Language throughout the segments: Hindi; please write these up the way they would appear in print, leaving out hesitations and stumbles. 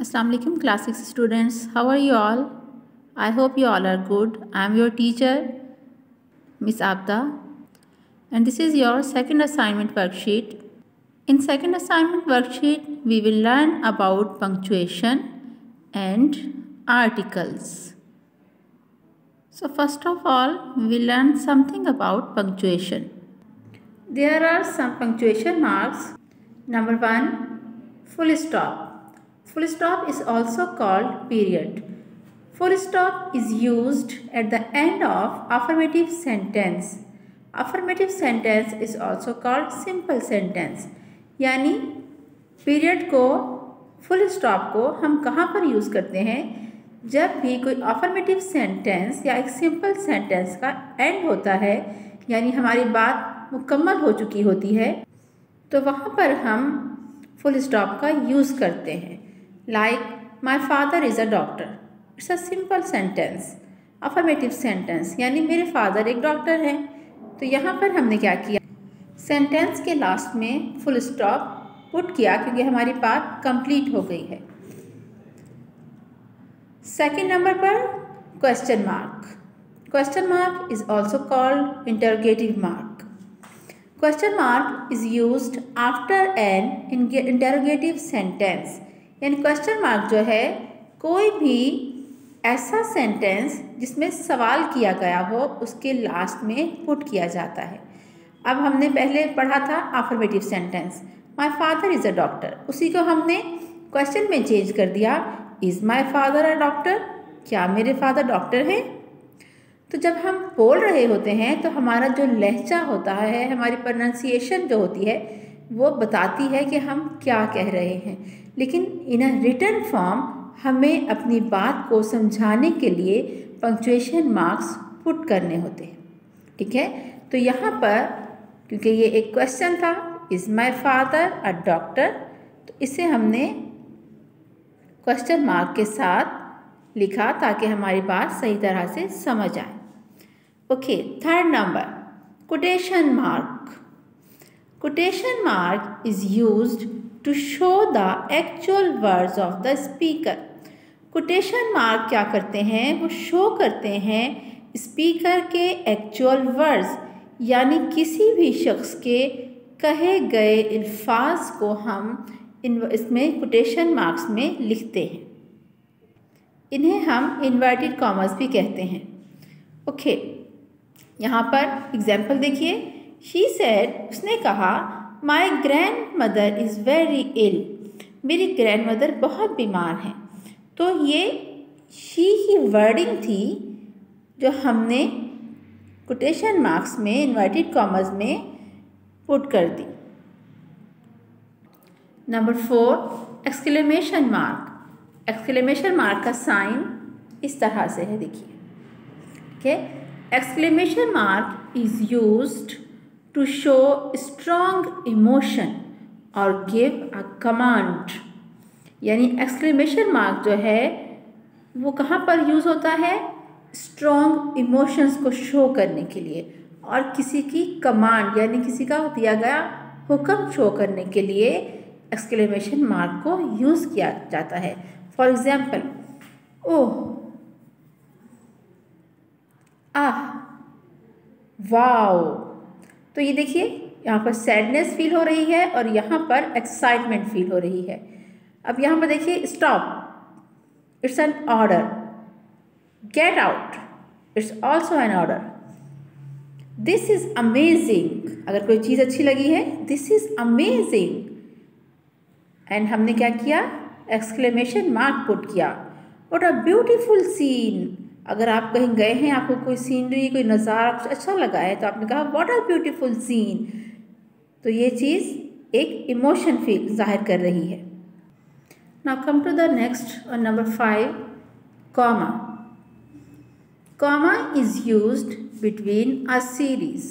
Assalamu alaikum class 6 students. How are you all? I hope you all are good. I am your teacher, Miss Abda, and this is your second assignment worksheet. In second assignment worksheet, we will learn about punctuation and articles. So first of all, we will learn something about punctuation. There are some punctuation marks. Number 1, full stop. Full stop is also called period. Full stop is used at the end of affirmative sentence. Affirmative sentence is also called simple sentence. यानी पीरियड को, फुल स्टॉप को हम कहाँ पर यूज़ करते हैं? जब भी कोई अफर्मेटिव सेंटेंस या एक सिंपल सेंटेंस का एंड होता है, यानी हमारी बात मुकम्मल हो चुकी होती है, तो वहाँ पर हम फुल स्टॉप का यूज़ करते हैं. Like my father is a doctor. It's a simple sentence, affirmative sentence, यानी मेरे फादर एक डॉक्टर हैं. तो यहाँ पर हमने क्या किया? सेंटेंस के लास्ट में फुल स्टॉप पुट किया क्योंकि हमारी बात कंप्लीट हो गई है. सेकेंड नंबर पर question mark. Question mark is also called interrogative mark. Question mark is used after an interrogative sentence. यानी क्वेश्चन मार्क जो है, कोई भी ऐसा सेंटेंस जिसमें सवाल किया गया हो उसके लास्ट में पुट किया जाता है. अब हमने पहले पढ़ा था affirmative sentence, my father is a doctor. उसी को हमने क्वेश्चन में चेंज कर दिया, is my father a doctor. क्या मेरे फादर डॉक्टर हैं? तो जब हम बोल रहे होते हैं तो हमारा जो लहजा होता है, हमारी प्रोनाउंसिएशन जो होती है, वो बताती है कि हम क्या कह रहे हैं. लेकिन इन अ रिटन फॉर्म हमें अपनी बात को समझाने के लिए पंक्चुएशन मार्क्स पुट करने होते हैं. ठीक है, तो यहाँ पर क्योंकि ये एक क्वेश्चन था, is my father a doctor, तो इसे हमने क्वेश्चन मार्क के साथ लिखा ताकि हमारी बात सही तरह से समझ आए. Okay, third number quotation mark. Quotation mark is used to show the actual words of the speaker. Quotation mark क्या करते हैं? वो शो करते हैं स्पीकर के एक्चुअल वर्ड्स, यानी किसी भी शख्स के कहे गए अल्फाज को हम इसमें कोटेशन मार्क्स में लिखते हैं. इन्हें हम इन्वर्टेड कॉमर्स भी कहते हैं. ओके, यहाँ पर एग्जाम्पल देखिए. शी सेड, उसने कहा, my grandmother is very ill. मेरी ग्रैंड मदर बहुत बीमार हैं. तो ये शी की वर्डिंग थी जो हमने कोटेशन मार्क्स में इन्वर्टेड कॉमर्स में पुट कर दी. Number 4, exclamation mark. Exclamation mark का साइन इस तरह से है, देखिए. Okay, exclamation mark is used to show strong emotion और give a command. यानी एक्सक्लेमेशन मार्क जो है वो कहाँ पर यूज़ होता है? स्ट्रॉन्ग इमोशंस को शो करने के लिए और किसी की कमांड यानी किसी का दिया गया हुक्म शो करने के लिए एक्सक्लेमेशन मार्क को यूज़ किया जाता है. For example, oh, ah, wow. तो ये देखिए, यहाँ पर सैडनेस फील हो रही है और यहाँ पर एक्साइटमेंट फील हो रही है. अब यहाँ पर देखिए, stop, it's an order. Get out, it's also an order. This is amazing. अगर कोई चीज़ अच्छी लगी है, दिस इज अमेजिंग. एंड हमने क्या किया? एक्सक्लेमेशन मार्क पुट किया. What a beautiful scene. अगर आप कहीं गए हैं, आपको कोई सीनरी, कोई नज़ारा कुछ अच्छा लगा है, तो आपने कहा व्हाट अ ब्यूटीफुल सीन. तो ये चीज़ एक इमोशन फील जाहिर कर रही है. Now come to the next, number 5, comma. Comma is used between a series.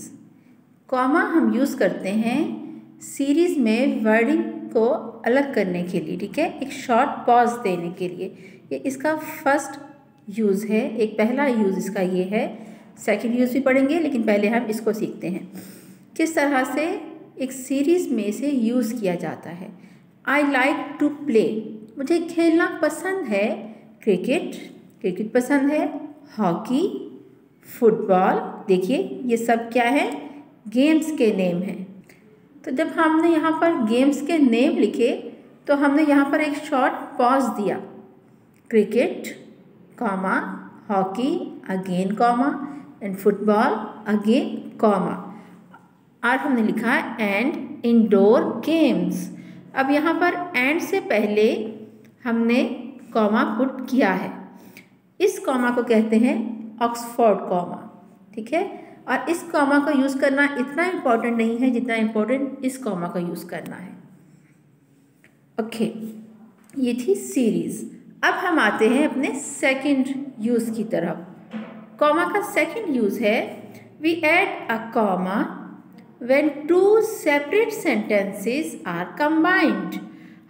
Comma हम यूज़ करते हैं सीरीज़ में वर्डिंग को अलग करने के लिए. ठीक है, एक शॉर्ट पॉज देने के लिए. ये इसका फर्स्ट यूज़ है. एक पहला यूज़ इसका ये है. सेकंड यूज़ भी पढ़ेंगे, लेकिन पहले हम इसको सीखते हैं किस तरह से एक सीरीज़ में से यूज़ किया जाता है. I like to play. मुझे खेलना पसंद है क्रिकेट, क्रिकेट पसंद है, हॉकी, फुटबॉल। देखिए ये सब क्या है, गेम्स के नेम हैं। तो जब हमने यहाँ पर गेम्स के नेम लिखे तो हमने यहाँ पर एक शॉर्ट पॉज दिया, cricket comma hockey again comma and football again comma, और हमने लिखा एंड इंडोर गेम्स। अब यहाँ पर एंड से पहले हमने कॉमा पुट किया है। इस कॉमा को कहते हैं ऑक्सफोर्ड कॉमा, ठीक है। और इस कॉमा को यूज़ करना इतना इम्पोर्टेंट नहीं है जितना इम्पोर्टेंट इस कॉमा का यूज़ करना है। ओके, ये थी सीरीज़। अब हम आते हैं अपने सेकंड यूज़ की तरफ। कॉमा का सेकंड यूज़ है we add a comma when two separate sentences are combined.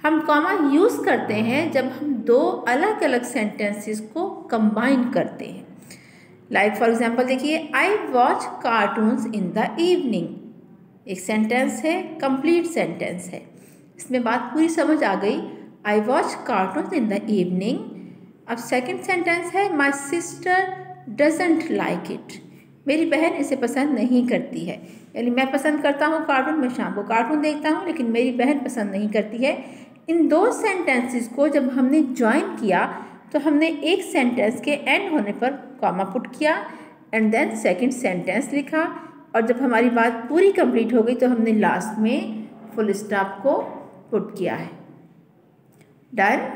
हम कॉमा यूज़ करते हैं जब हम दो अलग अलग सेंटेंसेस को कंबाइन करते हैं। लाइक फॉर एग्जाम्पल देखिए, I watch cartoons in the evening, एक सेंटेंस है, कंप्लीट सेंटेंस है, इसमें बात पूरी समझ आ गई। I watch cartoons in the evening. अब सेकंड सेंटेंस है my sister doesn't like it, मेरी बहन इसे पसंद नहीं करती है। यानी मैं पसंद करता हूँ कार्टून, मैं शाम को कार्टून देखता हूँ, लेकिन मेरी बहन पसंद नहीं करती है। इन दो सेंटेंसेस को जब हमने ज्वाइन किया तो हमने एक सेंटेंस के एंड होने पर कॉमा पुट किया एंड देन सेकंड सेंटेंस लिखा, और जब हमारी बात पूरी कंप्लीट हो गई तो हमने लास्ट में फुल स्टॉप को पुट किया है। डन।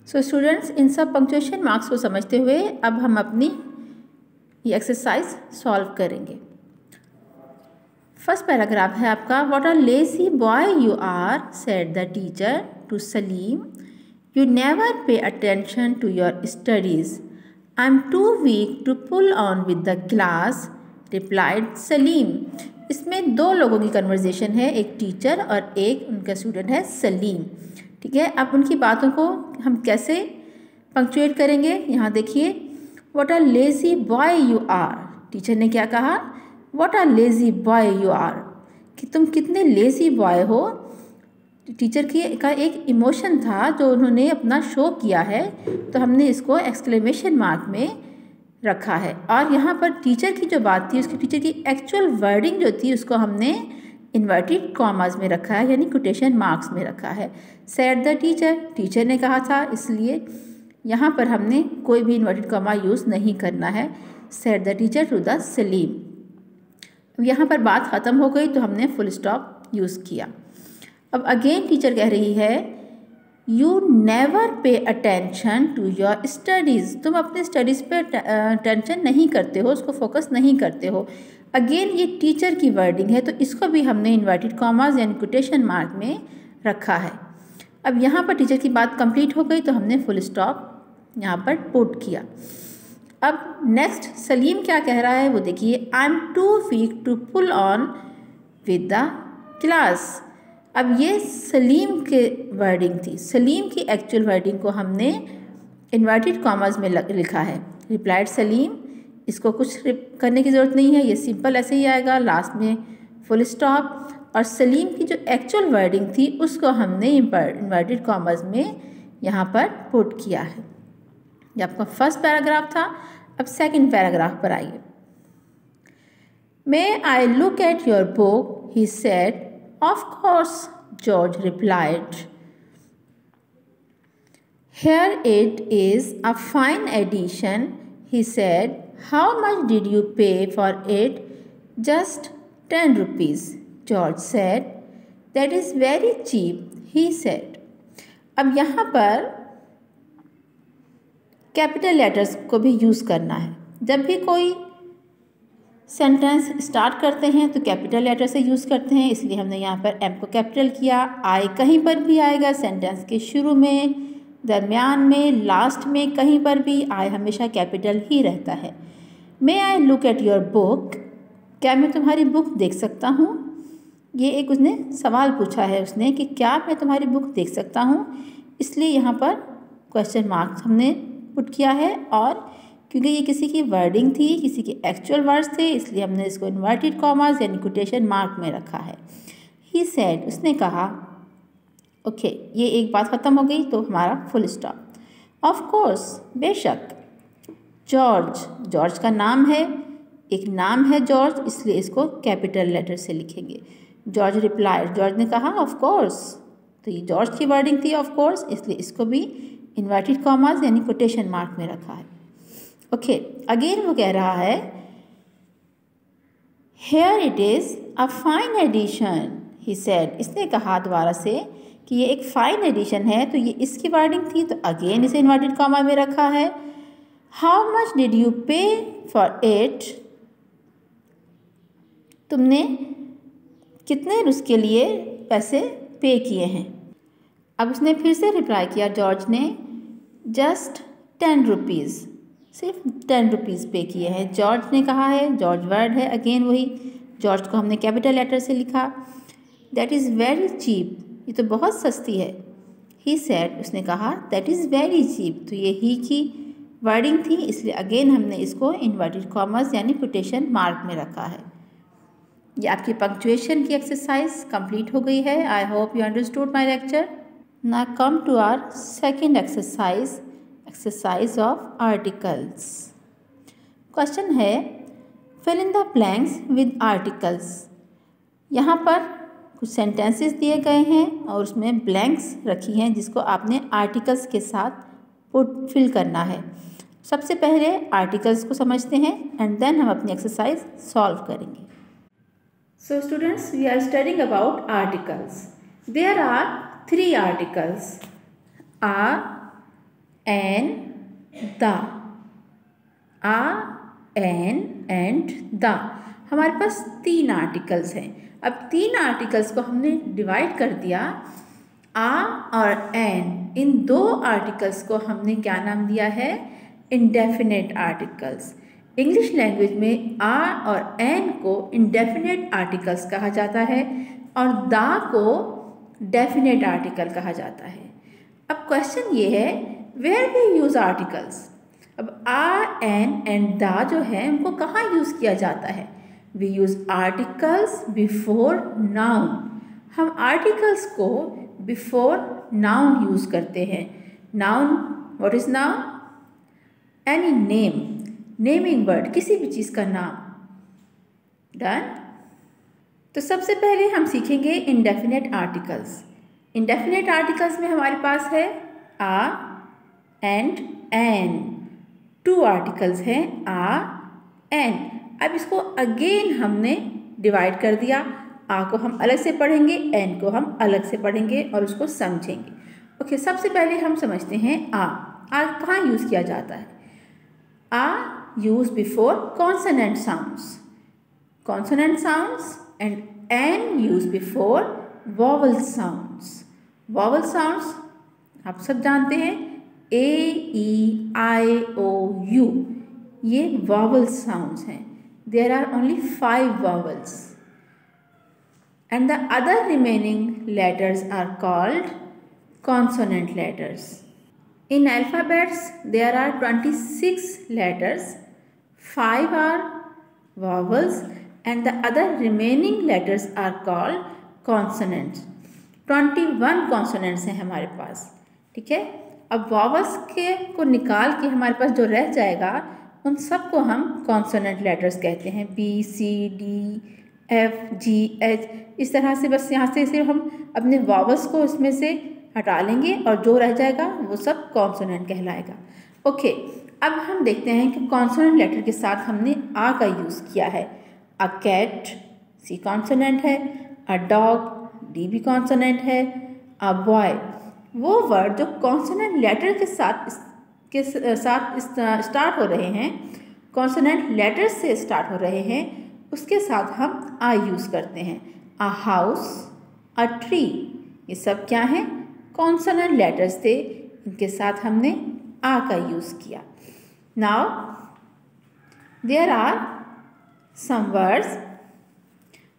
सो स्टूडेंट्स, इन सब पंक्चुएशन मार्क्स को समझते हुए अब हम अपनी ये एक्सरसाइज सॉल्व करेंगे। फर्स्ट पैराग्राफ है आपका, what a lazy boy you are said the teacher to Salim, you never pay attention to your studies. I'm too weak to pull on with the class, replied Salim. इसमें दो लोगों की कन्वर्जेशन है, एक टीचर और एक उनका स्टूडेंट है सलीम, ठीक है। अब उनकी बातों को हम कैसे पंक्चुएट करेंगे, यहाँ देखिए, what a lazy boy you are. Teacher ने क्या कहा, what a lazy boy you are, कि तुम कितने लेजी बॉय हो। टीचर का एक इमोशन था जो उन्होंने अपना शो किया है, तो हमने इसको एक्सक्लेमेशन मार्क में रखा है। और यहाँ पर टीचर की जो बात थी, उसकी टीचर की एक्चुअल वर्डिंग जो थी उसको हमने इन्वर्टेड कॉमास में रखा है, यानी कोटेशन मार्क्स में रखा है। सेड द टीचर, टीचर ने कहा था, इसलिए यहाँ पर हमने कोई भी इन्वर्टेड कॉमा यूज़ नहीं करना है। Said the teacher to the Salim. यहाँ पर बात ख़त्म हो गई तो हमने फुल स्टॉप यूज़ किया। अब अगेन टीचर कह रही है, you never pay attention to your studies, तुम अपने स्टडीज़ पे अटेंशन नहीं करते हो, उसको फोकस नहीं करते हो। अगेन ये टीचर की वर्डिंग है, तो इसको भी हमने इन्वर्टेड कॉमास यानी कोटेशन मार्क में रखा है। अब यहाँ पर टीचर की बात कंप्लीट हो गई तो हमने फुल स्टॉप यहाँ पर पुट किया। अब नेक्स्ट सलीम क्या कह रहा है वो देखिए, I am too weak to pull on with the class. अब ये सलीम के वर्डिंग थी, सलीम की एक्चुअल वर्डिंग को हमने इन्वर्टेड कॉमास में लिखा है, रिप्लाइड सलीम। इसको कुछ करने की ज़रूरत नहीं है, ये सिंपल ऐसे ही आएगा, लास्ट में फुल स्टॉप। और सलीम की जो एक्चुअल वर्डिंग थी उसको हमने इन्वर्टेड कॉमास में यहाँ पर पुट किया है। ये आपका फर्स्ट पैराग्राफ था। अब सेकंड पैराग्राफ पर आइए। May I look at your book, he said. Of course, George replied. Here it is, a fine edition, he said. How much did you pay for it? Just 10 rupees, George said. That is very cheap, he said. अब यहाँ पर कैपिटल लेटर्स को भी यूज़ करना है। जब भी कोई सेंटेंस स्टार्ट करते हैं तो कैपिटल लेटर से यूज़ करते हैं, इसलिए हमने यहाँ पर एम को कैपिटल किया। आई कहीं पर भी आएगा, सेंटेंस के शुरू में, दरमियान में, लास्ट में, कहीं पर भी आई हमेशा कैपिटल ही रहता है। May I look at your book, क्या मैं तुम्हारी बुक देख सकता हूँ। ये एक उसने सवाल पूछा है उसने कि क्या मैं तुम्हारी बुक देख सकता हूँ, इसलिए यहाँ पर क्वेश्चन मार्क्स हमने पुट किया है। और क्योंकि ये किसी की वर्डिंग थी, किसी के एक्चुअल वर्ड्स थे, इसलिए हमने इसको इन्वर्टेड कॉमास यानी कोटेशन मार्क में रखा है। ही सेड, उसने कहा, ओके, ये एक बात ख़त्म हो गई तो हमारा फुल स्टॉप। ऑफ कोर्स, बेशक। जॉर्ज, जॉर्ज का नाम है, एक नाम है जॉर्ज, इसलिए इसको कैपिटल लेटर से लिखेंगे। जॉर्ज रिप्लाइड, जॉर्ज ने कहा ऑफ कोर्स, तो ये जॉर्ज की वर्डिंग थी ऑफ कोर्स, इसलिए इसको भी इन्वर्टेड कॉमास यानी कोटेशन मार्क में रखा है। ओके, अगेन वो कह रहा है here it is a fine edition, he said, इसने कहा दोबारा से कि ये एक फाइन एडिशन है, तो ये इसकी वर्डिंग थी, तो अगेन इसे इन्वर्टेड कॉमा में रखा है। हाउ मच डिड यू पे फॉर इट, तुमने कितने उसके लिए पैसे पे किए हैं। अब उसने फिर से रिप्लाई किया जॉर्ज ने, जस्ट 10 रुपीज़, सिर्फ 10 रुपीज़ पे किए हैं। जॉर्ज ने कहा है, जॉर्ज वर्ड है, अगेन वही, जॉर्ज को हमने कैपिटल लेटर से लिखा। दैट इज़ वेरी चीप, ये तो बहुत सस्ती है। ही सेड, उसने कहा दैट इज़ वेरी चीप, तो ये ही की वर्डिंग थी, इसलिए अगेन हमने इसको इन्वर्टेड कॉमर्स यानी कोटेशन मार्क में रखा है। ये आपकी पंक्चुएशन की एक्सरसाइज कंप्लीट हो गई है। I hope you understood my lecture. Now come to our second exercise, exercise of articles. Question है fill in the blanks with articles. यहाँ पर कुछ सेंटेंसेस दिए गए हैं और उसमें ब्लैंक्स रखी हैं जिसको आपने आर्टिकल्स के साथ फिल करना है। सबसे पहले आर्टिकल्स को समझते हैं एंड देन हम अपनी एक्सरसाइज सॉल्व करेंगे। So students, we are studying about articles. There are 3 articles, a, an, the, a, an and the. हमारे पास 3 आर्टिकल्स हैं। अब 3 आर्टिकल्स को हमने डिवाइड कर दिया। आ और एन, इन 2 आर्टिकल्स को हमने क्या नाम दिया है, इंडेफिनेट आर्टिकल्स। इंग्लिश लैंग्वेज में आ और एन को इंडेफिनेट आर्टिकल्स कहा जाता है और द को डेफिनेट आर्टिकल कहा जाता है। अब क्वेश्चन ये है वेयर वी यूज़ आर्टिकल्स। अब आ, एन एंड द जो है उनको कहाँ यूज़ किया जाता है। We use articles before noun. हम आर्टिकल्स को बिफोर नाउन यूज़ करते हैं। Noun, what is noun, any name, naming word, किसी भी चीज़ का नाम। डन। तो सबसे पहले हम सीखेंगे इंडेफिनेट आर्टिकल्स। इंडेफिनेट आर्टिकल्स में हमारे पास है आ एंड एन। 2 आर्टिकल्स हैं आ, एन। अब इसको अगेन हमने डिवाइड कर दिया। आ को हम अलग से पढ़ेंगे, एन को हम अलग से पढ़ेंगे और उसको समझेंगे। ओके, सबसे पहले हम समझते हैं आ कहाँ यूज़ किया जाता है। A use before consonant sounds, consonant sounds, and an use before vowel sounds. Vowel sounds आप सब जानते हैं, A, E, I, O, U, ये वॉवल साउंड्स हैं। There are only 5 vowels and the other remaining letters are called consonant letters. In alphabets there are 26 letters, 5 are vowels and the other remaining letters are called consonants. 21 consonants हैं हमारे पास, ठीक है। अब vowels को निकाल के हमारे पास जो रह जाएगा उन सबको हम कॉन्सोनेंट लेटर्स कहते हैं। बी, सी, डी, एफ, जी, एच, इस तरह से बस यहाँ से सिर्फ हम अपने वॉवल्स को इसमें से हटा लेंगे और जो रह जाएगा वो सब कॉन्सोनेंट कहलाएगा। ओके, अब हम देखते हैं कि कॉन्सोनेंट लेटर के साथ हमने आ का यूज़ किया है। अ कैट, सी कॉन्सोनेंट है। अ डॉग, डी भी कॉन्सोनेंट है। अ बॉय, वो वर्ड जो कॉन्सोनेंट लेटर के साथ स्टार्ट हो रहे हैं, कॉन्सोनेंट लेटर से स्टार्ट हो रहे हैं, उसके साथ हम आ यूज़ करते हैं। अ हाउस, अ ट्री, ये सब क्या हैं, कॉन्सोनेंट लेटर्स थे, इनके साथ हमने आ का यूज़ किया। Now there are some words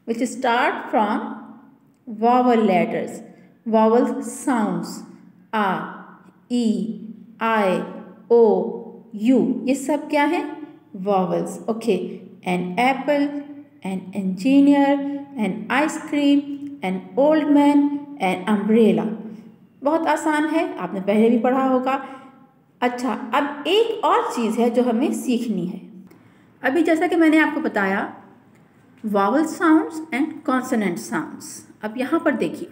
which start from vowel letters, vowel sounds, a, e, I, o, u, ये सब क्या है, vowels. Okay, an apple, an engineer, an ice cream, an old man, an umbrella. बहुत आसान है, आपने पहले भी पढ़ा होगा। अच्छा, अब एक और चीज़ है जो हमें सीखनी है। अभी जैसा कि मैंने आपको बताया vowel sounds and consonant sounds. अब यहाँ पर देखिए,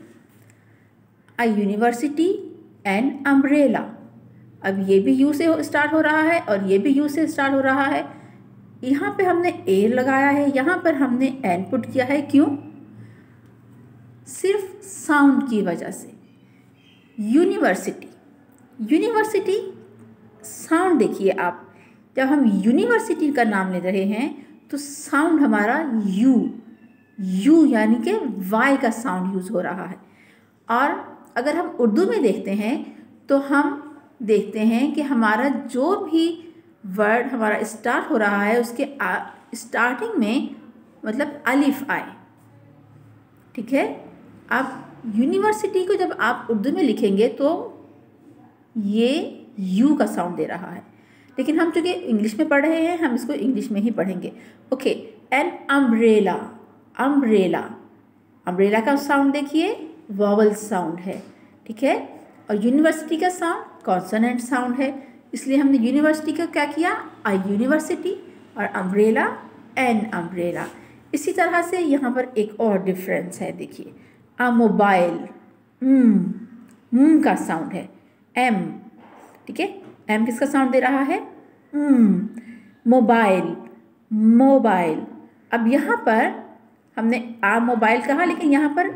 अ यूनिवर्सिटी एंड अम्ब्रेला। अब ये भी यू से स्टार्ट हो रहा है और ये भी यू से स्टार्ट हो रहा है। यहाँ पे हमने ए लगाया है, यहाँ पर हमने एन पुट किया है। क्यों? सिर्फ साउंड की वजह से। यूनिवर्सिटी, यूनिवर्सिटी साउंड देखिए आप, जब हम यूनिवर्सिटी का नाम ले रहे हैं तो साउंड हमारा यू यानी कि वाई का साउंड यूज़ हो रहा है। और अगर हम उर्दू में देखते हैं तो हम देखते हैं कि हमारा जो भी वर्ड हमारा स्टार्ट हो रहा है उसके स्टार्टिंग में मतलब अलिफ आए। ठीक है, अब यूनिवर्सिटी को जब आप उर्दू में लिखेंगे तो ये यू का साउंड दे रहा है, लेकिन हम चूँकि इंग्लिश में पढ़ रहे हैं हम इसको इंग्लिश में ही पढ़ेंगे। Okay, an umbrella, umbrella, umbrella का साउंड देखिए वॉवल साउंड है। ठीक है, और यूनिवर्सिटी का साउंड कॉन्सोनेंट साउंड है, इसलिए हमने यूनिवर्सिटी का क्या किया, अ यूनिवर्सिटी, और अम्ब्रेला एन अम्ब्रेला। इसी तरह से यहाँ पर एक और डिफरेंस है, देखिए अ मोबाइल, का साउंड है एम। ठीक है, एम किसका साउंड दे रहा है, मोबाइल, मोबाइल। अब यहाँ पर हमने आ मोबाइल कहा, लेकिन यहाँ पर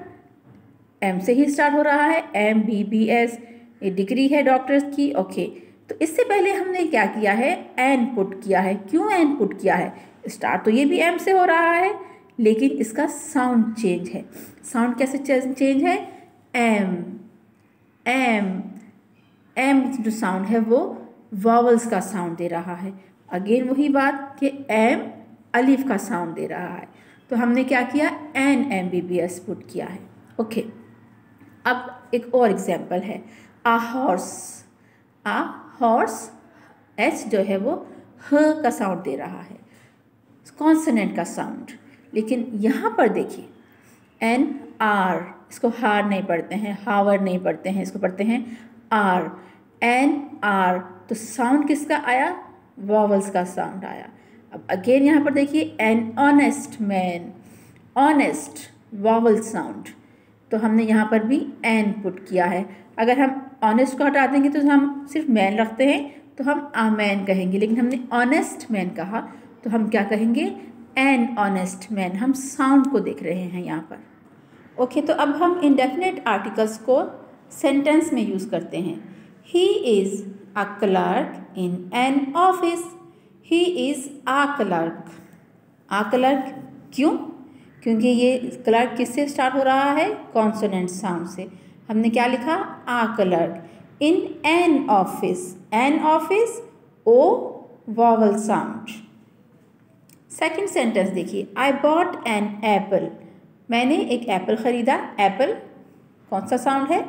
एम से ही स्टार्ट हो रहा है, MBBS, ये डिग्री है डॉक्टर्स की। ओके, तो इससे पहले हमने क्या किया है, एन पुट किया है। क्यों एन पुट किया है? स्टार्ट तो ये भी एम से हो रहा है, लेकिन इसका साउंड चेंज है। साउंड कैसे चेंज है, एम, एम, एम जो साउंड है वो वॉवल्स का साउंड दे रहा है। अगेन वही बात कि एम अलिफ का साउंड दे रहा है, तो हमने क्या किया, एन MBBS पुट किया है। ओके, अब एक और एग्जाम्पल है, आ हॉर्स, आ हॉर्स, एच जो है वो ह का साउंड दे रहा है, कॉन्सोनेंट का साउंड। लेकिन यहाँ पर देखिए एन आर, इसको हार नहीं पढ़ते हैं, हावर नहीं पढ़ते हैं, इसको पढ़ते हैं आर, एन आर, तो साउंड किसका आया, वॉवल्स का साउंड आया। अब अगेन यहाँ पर देखिए an honest man, honest vowel sound, तो हमने यहाँ पर भी एन पुट किया है। अगर हम ऑनेस्ट को हटा देंगे तो हम सिर्फ मैन रखते हैं तो हम आ मैन कहेंगे, लेकिन हमने ऑनेस्ट मैन कहा तो हम क्या कहेंगे, एन ऑनेस्ट मैन। हम साउंड को देख रहे हैं यहाँ पर। ओके, तो अब हम इंडेफिनेट आर्टिकल्स को सेंटेंस में यूज़ करते हैं। He is a clerk in an office, he is a clerk. A clerk क्यों? क्योंकि ये क्लर्क किससे स्टार्ट हो रहा है, कॉन्सोनेंट साउंड से। हमने क्या लिखा, a clerk in an office, an office, O vowel sound. Second sentence देखिए, आई बॉट एन एप्पल, मैंने एक एप्पल ख़रीदा। एप्पल कौन सा साउंड है,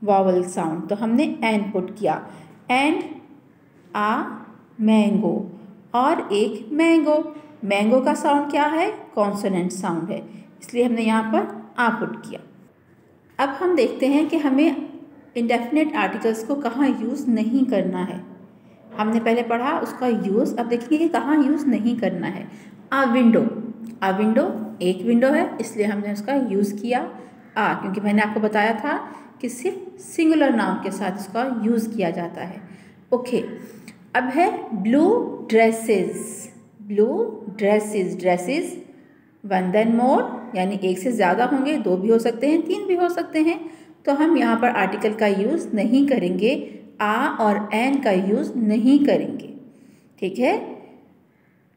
वॉवल साउंड, तो हमने एन पुट किया। एंड आ मैंगो, और एक मैंगो, मैंगो का साउंड क्या है, कॉन्सोनेंट साउंड है, इसलिए हमने यहाँ पर आ पुट किया। अब हम देखते हैं कि हमें इंडेफिनेट आर्टिकल्स को कहाँ यूज़ नहीं करना है। हमने पहले पढ़ा उसका यूज़, अब देखेंगे कि कहाँ यूज़ नहीं करना है। आ विंडो, आ विंडो एक विंडो है, इसलिए हमने उसका यूज़ किया आ, क्योंकि मैंने आपको बताया था कि सिर्फ सिंगुलर नाउन के साथ इसका यूज़ किया जाता है। ओके, अब है blue dresses, blue dresses, dresses one than more, यानी एक से ज़्यादा होंगे, दो भी हो सकते हैं, तीन भी हो सकते हैं, तो हम यहाँ पर आर्टिकल का यूज़ नहीं करेंगे, आ और एन का यूज़ नहीं करेंगे। ठीक है,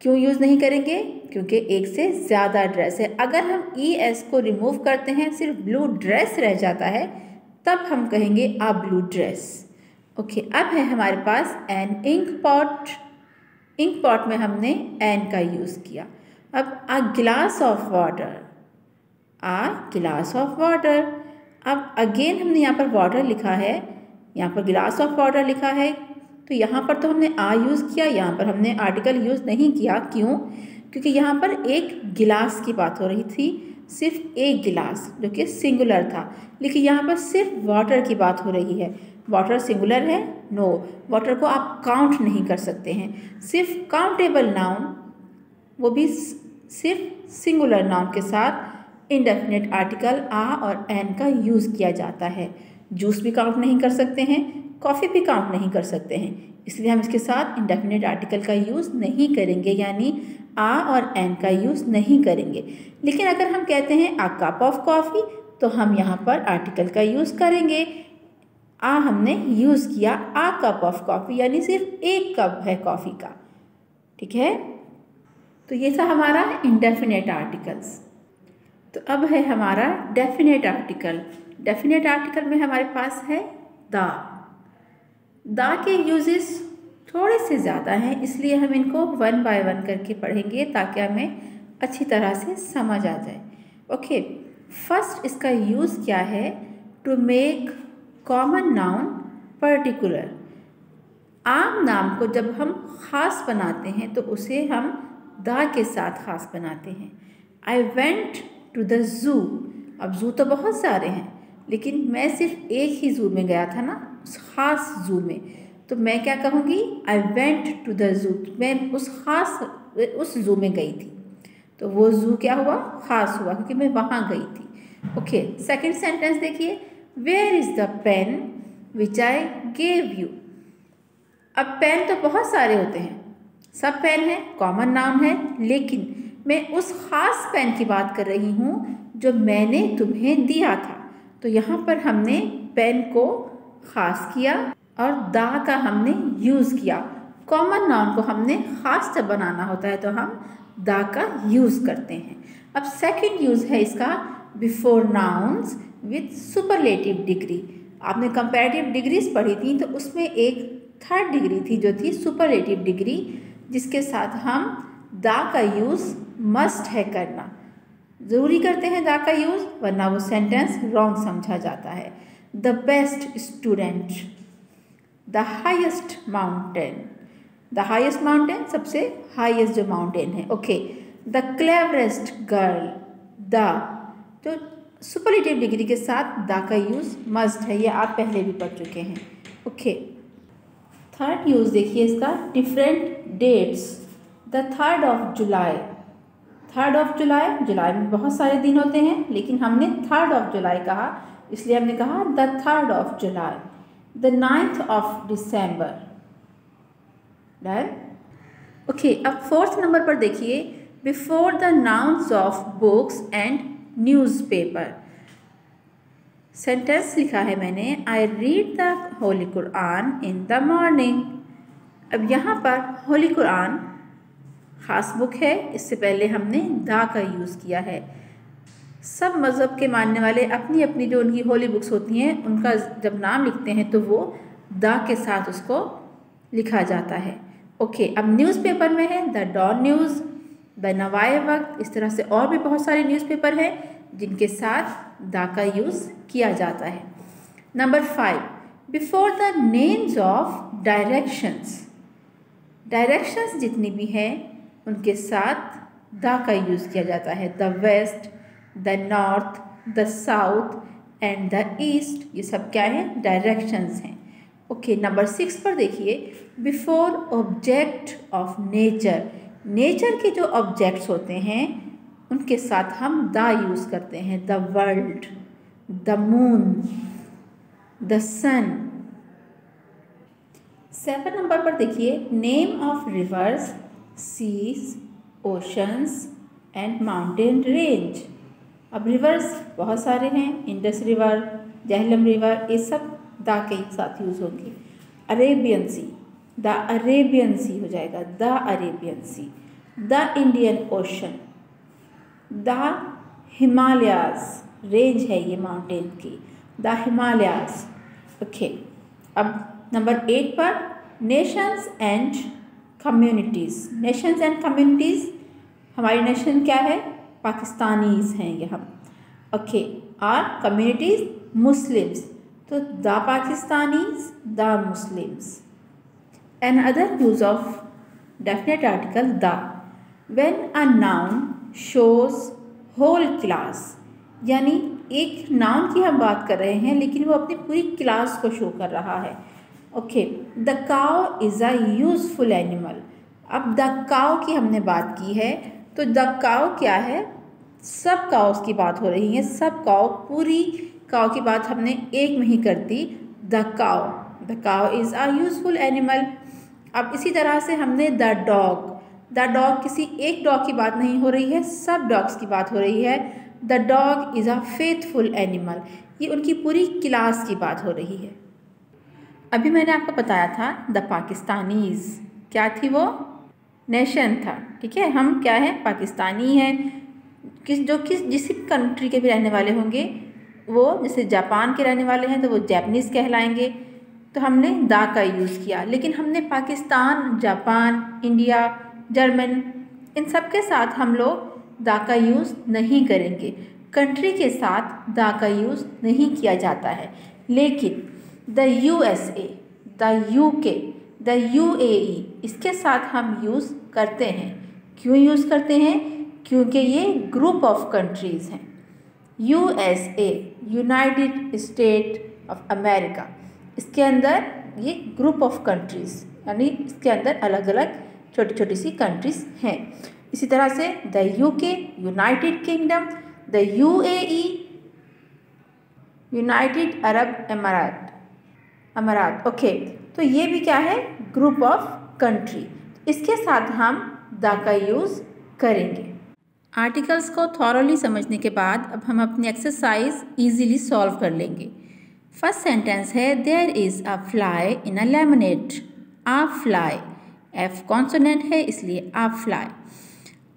क्यों यूज़ नहीं करेंगे, क्योंकि एक से ज़्यादा ड्रेस है। अगर हम ES को रिमूव करते हैं, सिर्फ ब्लू ड्रेस रह जाता है, तब हम कहेंगे आ ब्लू ड्रेस। ओके, अब है हमारे पास an ink pot, ink pot में हमने एन का यूज़ किया। अब आ गिलास ऑफ वाटर, आ गिलास ऑफ वाटर, अब अगेन हमने यहाँ पर वाटर लिखा है, यहाँ पर गिलास ऑफ वाटर लिखा है, तो यहाँ पर तो हमने आ यूज़ किया, यहाँ पर हमने आर्टिकल यूज़ नहीं किया। क्यों? क्योंकि यहाँ पर एक गिलास की बात हो रही थी, सिर्फ एक गिलास, जो कि सिंगुलर था। लेकिन यहाँ पर सिर्फ वाटर की बात हो रही है। वाटर सिंगुलर है? नो, वाटर को आप काउंट नहीं कर सकते हैं। सिर्फ काउंटेबल नाउन, वो भी सिर्फ सिंगुलर नाउन के साथ इंडेफिनिट आर्टिकल आ और एन का यूज़ किया जाता है। जूस भी काउंट नहीं कर सकते हैं, कॉफ़ी भी काउंट नहीं कर सकते हैं, इसलिए हम इसके साथ इंडेफिनिट आर्टिकल का यूज़ नहीं करेंगे, यानी आ और एन का यूज़ नहीं करेंगे। लेकिन अगर हम कहते हैं अ कप ऑफ कॉफ़ी, तो हम यहाँ पर आर्टिकल का यूज़ करेंगे। आ हमने यूज़ किया अ कप ऑफ कॉफ़ी, यानी सिर्फ एक कप है कॉफ़ी का। ठीक है, तो ये था हमारा इंडेफिनेट आर्टिकल्स। तो अब है हमारा डेफिनेट आर्टिकल। डेफिनेट आर्टिकल में हमारे पास है द के यूजेस थोड़े से ज़्यादा हैं, इसलिए हम इनको वन बाय वन करके पढ़ेंगे ताकि हमें अच्छी तरह से समझ आ जाए। ओके, फर्स्ट इसका यूज़ क्या है? To make common noun particular. आम नाम को जब हम ख़ास बनाते हैं तो उसे हम द के साथ ख़ास बनाते हैं। I went to the zoo. अब ज़ू तो बहुत सारे हैं, लेकिन मैं सिर्फ एक ही ज़ू में गया था ना, उस ख़ास ज़ू में, तो मैं क्या कहूँगी? I went to the zoo. मैं उस ज़ू में गई थी, तो वो ज़ू क्या हुआ? ख़ास हुआ, क्योंकि मैं वहाँ गई थी। ओके, सेकेंड सेंटेंस देखिए, where is the pen which I gave you. अब पेन तो बहुत सारे होते हैं, सब पेन है, कॉमन नाउन है, लेकिन मैं उस ख़ास पेन की बात कर रही हूँ जो मैंने तुम्हें दिया था। तो यहाँ पर हमने पेन को ख़ास किया और द का हमने यूज़ किया। कॉमन नाउन को हमने ख़ास जब बनाना होता है तो हम द का यूज़ करते हैं। अब सेकंड यूज़ है इसका before nouns with superlative degree. आपने कंपैरेटिव डिग्रीज पढ़ी थी, तो उसमें एक थर्ड डिग्री थी जो थी सुपरलेटिव डिग्री, जिसके साथ हम द का यूज़ मस्ट है करना। ज़रूरी करते हैं द का यूज़, वरना वो सेंटेंस रॉन्ग समझा जाता है। The best student, the highest mountain. The highest mountain, सबसे हाइएस्ट जो माउंटेन है। Okay, the cleverest girl. The तो सुपरलेटिव डिग्री के साथ द का यूज़ मस्ट है, ये आप पहले भी पढ़ चुके हैं। ओके, थर्ड यूज़ देखिए इसका, different dates. The 3rd of July. 3rd of July, जुलाई में बहुत सारे दिन होते हैं, लेकिन हमने 3rd of जुलाई कहा, इसलिए हमने कहा the 3rd of July. The 9th of December। Done. Okay, अब फोर्थ नंबर पर देखिए, before the nouns of books and newspaper. Sentence लिखा है मैंने, I read the Holi Quran in the morning. अब यहाँ पर होली कुरान ख़ास बुक है, इससे पहले हमने द का यूज़ किया है। सब मज़हब के मानने वाले अपनी अपनी जो उनकी होली बुक्स होती हैं, उनका जब नाम लिखते हैं तो वो द के साथ उसको लिखा जाता है। ओके, अब न्यूज़पेपर में है द डॉन न्यूज़, द नवाए वक्त, इस तरह से और भी बहुत सारे न्यूज़पेपर हैं जिनके साथ द का यूज़ किया जाता है। Number 5, before the names of directions. Directions जितनी भी हैं उनके साथ द का यूज़ किया जाता है। The west, the north, the south and the east, ये सब क्या है? डायरेक्शंस हैं। ओके, नंबर 6 पर देखिए, before object of nature. Nature के जो ऑब्जेक्ट्स होते हैं उनके साथ हम द यूज़ करते हैं। The world, the moon, the sun. 7 number पर देखिए, name of rivers, seas, oceans and mountain range. अब रिवर्स बहुत सारे हैं, इंडस रिवर, झेलम रिवर, ये सब द के साथ यूज़ होंगे। Arabian sea, the Arabian sea हो जाएगा, the Arabian sea. The Indian ocean, the Himalayas, range है ये माउंटेन की, द हिमालयाज। ओके, अब नंबर 8 पर nations and communities. Nations and communities, हमारी नेशन क्या है? पाकिस्तानीज़ हैं ये हम। ओके, और कम्युनिटीज़ मुस्लिम्स, तो the Pakistanis, the Muslims. An other use of definite article the, when a noun shows whole class, यानी एक नाउन की हम बात कर रहे हैं लेकिन वो अपनी पूरी क्लास को शो कर रहा है। Okay, the cow is a useful animal. अब द काउ की हमने बात की है, तो द काउ क्या है, सब काउस की बात हो रही है, सब काउ, पूरी काउ की बात हमने एक में ही कर दी, the cow is a useful animal. अब इसी तरह से हमने द डॉग किसी एक डॉग की बात नहीं हो रही है, सब डॉग्स की बात हो रही है। The dog is a faithful animal, ये उनकी पूरी क्लास की बात हो रही है। अभी मैंने आपको बताया था द पाकिस्तानीज़, क्या थी वो, नेशन था। ठीक है, हम क्या है, पाकिस्तानी हैं। जिस कंट्री के भी रहने वाले होंगे, वो जैसे जापान के रहने वाले हैं तो वो जैपनीज़ कहलाएंगे, तो हमने दा का यूज़ किया। लेकिन हमने पाकिस्तान, जापान, इंडिया, जर्मन, इन सब के साथ हम लोग दा का यूज़ नहीं करेंगे। कंट्री के साथ दा का यूज़ नहीं किया जाता है। लेकिन the USA, the UK, the UAE, इसके साथ हम यूज़ करते हैं। क्यों यूज़ करते हैं? क्योंकि ये ग्रुप ऑफ कंट्रीज़ हैं। USA, United state of America, इसके अंदर ये ग्रुप ऑफ कंट्रीज़, यानी इसके अंदर अलग अलग छोटी छोटी सी कंट्रीज़ हैं। इसी तरह से the UK, United kingdom, the UAE, United Arab अमारात। ओके, तो ये भी क्या है, ग्रुप ऑफ कंट्री, इसके साथ हम द का यूज़ करेंगे। आर्टिकल्स को थॉरोली समझने के बाद अब हम अपनी एक्सरसाइज इजीली सॉल्व कर लेंगे। फर्स्ट सेंटेंस है, there is a fly in a lemonade. A fly, F consonant है इसलिए a fly.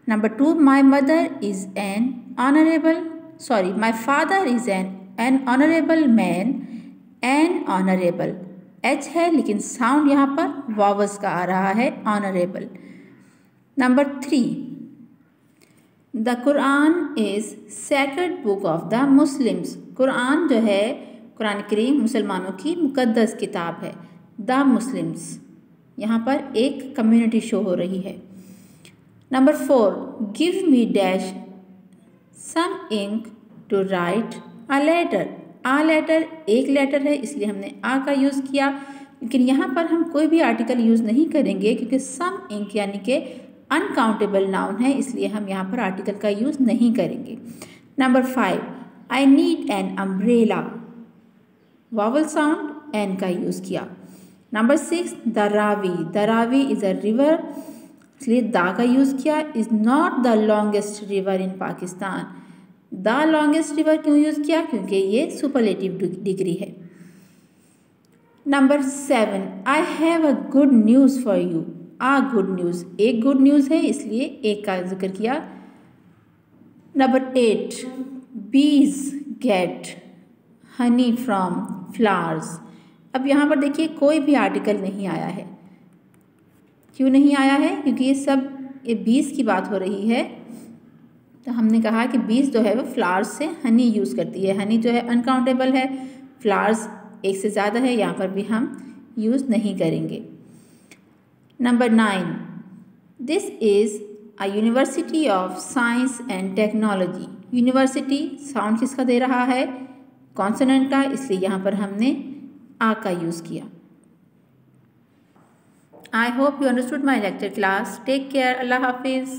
Number 2, my mother is an honourable, sorry my father is an honourable man. An honourable, H है लेकिन साउंड यहाँ पर वावल्स का आ रहा है, honourable. Number 3, the Quran is sacred book of the Muslims. Quran जो है, कुरान करीम मुसलमानों की मुकद्दस किताब है। द मुस्लिम्स, यहाँ पर एक कम्युनिटी शो हो रही है। Number 4, give me dash some ink to write a letter. A letter एक लेटर है इसलिए हमने आ का यूज़ किया, लेकिन यहाँ पर हम कोई भी आर्टिकल यूज़ नहीं करेंगे क्योंकि सम इंक यानी कि अनकाउंटेबल नाउन है, इसलिए हम यहाँ पर आर्टिकल का यूज़ नहीं करेंगे। Number 5, I need an umbrella, vowel sound an का यूज़ किया। Number 6, the Ravi is a river, इसलिए दा का यूज़ किया। Is not the longest river in Pakistan. The longest river क्यों यूज़ किया? क्योंकि ये सुपरलेटिव डिग्री है। Number 7, I have a good news for you. A good news, एक गुड न्यूज़ है इसलिए एक का जिक्र किया। नंबर 8, बीज गेट हनी फ्रॉम फ्लावर्स। अब यहाँ पर देखिए कोई भी आर्टिकल नहीं आया है। क्यों नहीं आया है? क्योंकि ये बीज की बात हो रही है, तो हमने कहा कि बीज जो है वो फ्लावर्स से हनी यूज़ करती है। हनी जो है अनकाउंटेबल है, फ्लावर्स एक से ज़्यादा है, यहाँ पर भी हम यूज़ नहीं करेंगे। Number 9, this is a university of science and technology. University sound किसका दे रहा है? कॉन्सोनेंट का, इसलिए यहाँ पर हमने आ का यूज़ किया। I hope you understood my lecture class. Take care. Allah Hafiz.